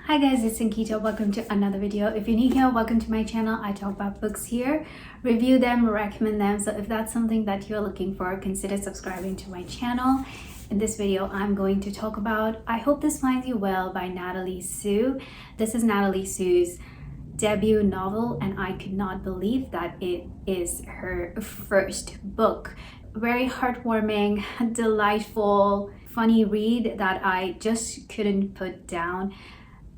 Hi guys, it's Ankita. Welcome to another video. If you're new here, welcome to my channel. I talk about books here, review them, recommend them. So if that's something that you're looking for, consider subscribing to my channel. In this video, I'm going to talk about I Hope This Finds You Well by Natalie Sue. This is Natalie Sue's debut novel, and I could not believe that it is her first book. Very heartwarming, delightful, funny read that I just couldn't put down.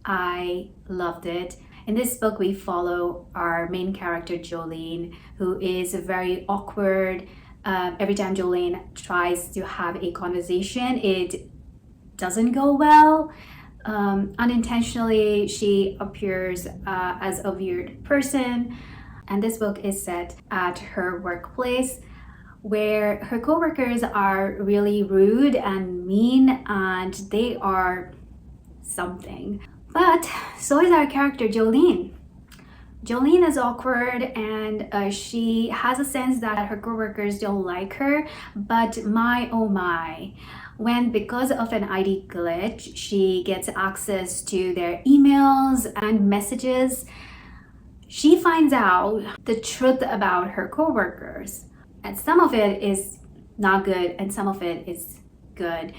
I loved it. In this book, we follow our main character, Jolene, who is very awkward. Every time Jolene tries to have a conversation, it doesn't go well. Unintentionally, she appears as a weird person. And this book is set at her workplace, where her coworkers are really rude and mean, and they are something. But so is our character Jolene. Jolene is awkward, and she has a sense that her coworkers don't like her. But my oh my, when because of an ID glitch, she gets access to their emails and messages, she finds out the truth about her coworkers. And some of it is not good and some of it is good.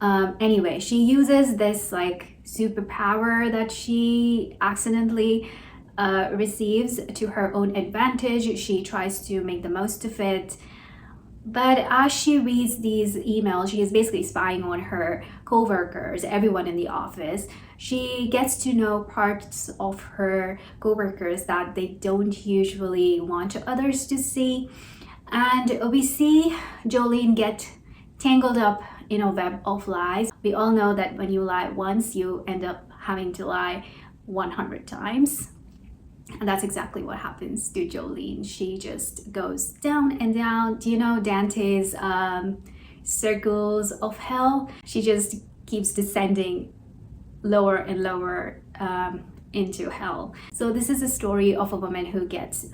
Anyway, she uses this superpower that she accidentally receives to her own advantage. She tries to make the most of it. But as she reads these emails, she is basically spying on her co-workers, everyone in the office. She gets to know parts of her co-workers that they don't usually want others to see. And we see Jolene get tangled up in a web of lies. We all know that when you lie once, you end up having to lie 100 times. And that's exactly what happens to Jolene. She just goes down and down. Do you know Dante's circles of hell? She just keeps descending lower and lower into hell. So this is a story of a woman who gets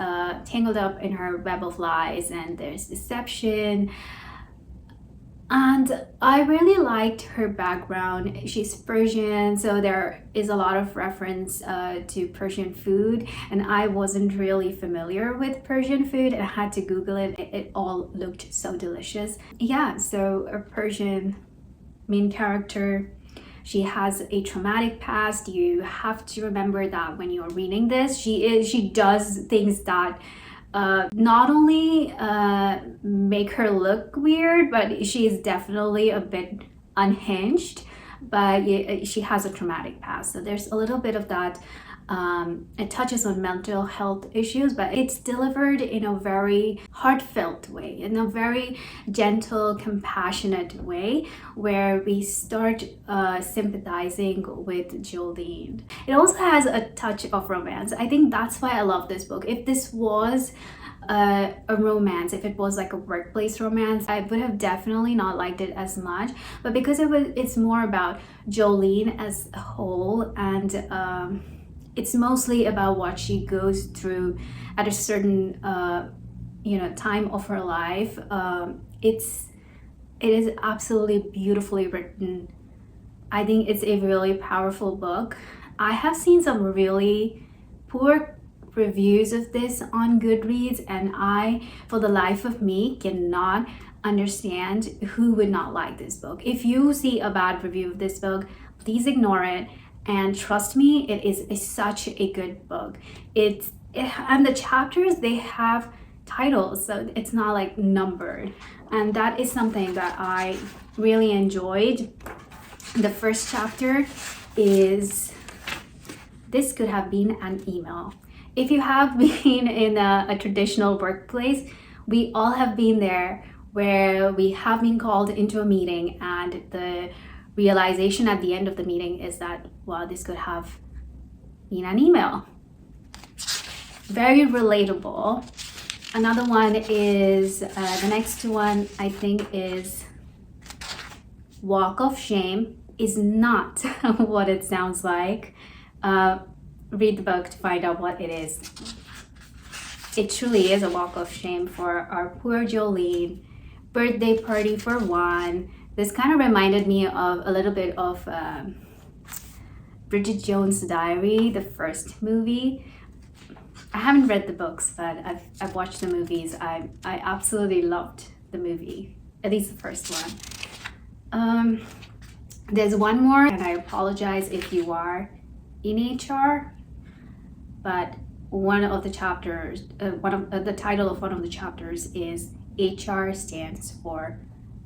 tangled up in her web of lies, and there's deception. And I really liked her background. She's Persian, so there is a lot of reference to Persian food, and I wasn't really familiar with Persian food and I had to Google it. It all looked so delicious. Yeah, so a Persian main character. She has a traumatic past. You have to remember that when you're reading this. She does things that not only make her look weird, but she is definitely a bit unhinged. But she has a traumatic past, so there's a little bit of that. It touches on mental health issues, but it's delivered in a very heartfelt way, in a very gentle, compassionate way, where we start sympathizing with Jolene. It also has a touch of romance. I think that's why I love this book. If this was a romance, if it was like a workplace romance, I would have definitely not liked it as much. But because it's more about Jolene as a whole, and it's mostly about what she goes through at a certain time of her life. It is absolutely beautifully written. I think it's a really powerful book. I have seen some really poor reviews of this on Goodreads, and I, for the life of me, cannot understand who would not like this book. If you see a bad review of this book, please ignore it. And trust me, it is such a good book. And the chapters, they have titles, so it's not like numbered. And that is something that I really enjoyed. The first chapter is "This Could Have Been an Email." If you have been in a traditional workplace, we all have been there, where we have been called into a meeting, and the realization at the end of the meeting is that, wow, this could have been an email. Very relatable. Another one is, the next one I think is Walk of Shame. Is not what it sounds like. Read the book to find out what it is. It truly is a walk of shame for our poor Jolene. Birthday party for one. This kind of reminded me of a little bit of Bridget Jones' Diary, the first movie. I haven't read the books, but I've watched the movies. I absolutely loved the movie, at least the first one. There's one more, and I apologize if you are in HR, but one of the chapters, the title of one of the chapters is HR stands for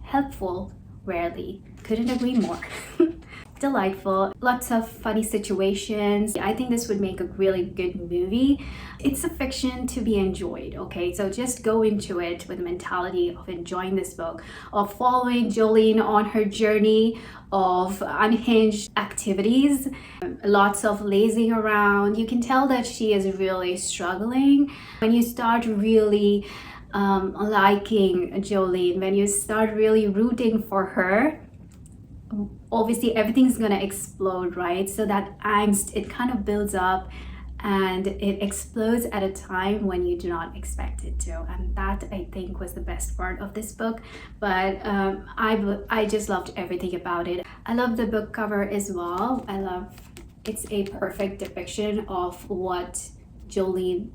helpful, rarely. Couldn't agree more. Delightful, lots of funny situations. I think this would make a really good movie. It's a fiction to be enjoyed, okay? So just go into it with the mentality of enjoying this book, of following Jolene on her journey of unhinged activities, lots of lazing around. You can tell that she is really struggling. When you start really liking Jolene, when you start really rooting for her, obviously everything's gonna explode, right? So that angst, it kind of builds up and it explodes at a time when you do not expect it to, and that I think was the best part of this book. But I just loved everything about it. I love the book cover as well. It's a perfect depiction of what Jolene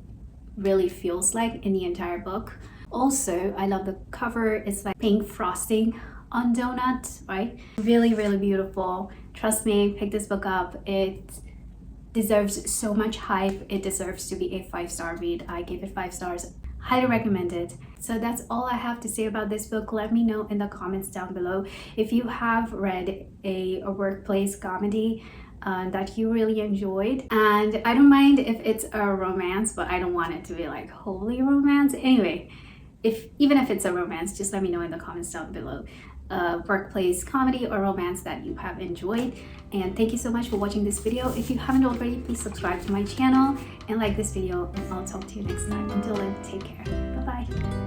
really feels like in the entire book. Also, I love the cover. It's like pink frosting on donuts, right? Really, really beautiful. Trust me, pick this book up. It deserves so much hype. It deserves to be a 5-star read. I gave it 5 stars. Highly recommend it. So that's all I have to say about this book. Let me know in the comments down below if you have read a workplace comedy that you really enjoyed. And I don't mind if it's a romance, but I don't want it to be like holy romance. Anyway, even if it's a romance, just let me know in the comments down below. Workplace comedy or romance that you have enjoyed. And thank you so much for watching this video. If you haven't already, please subscribe to my channel and like this video, and I'll talk to you next time. Until then, take care. Bye bye.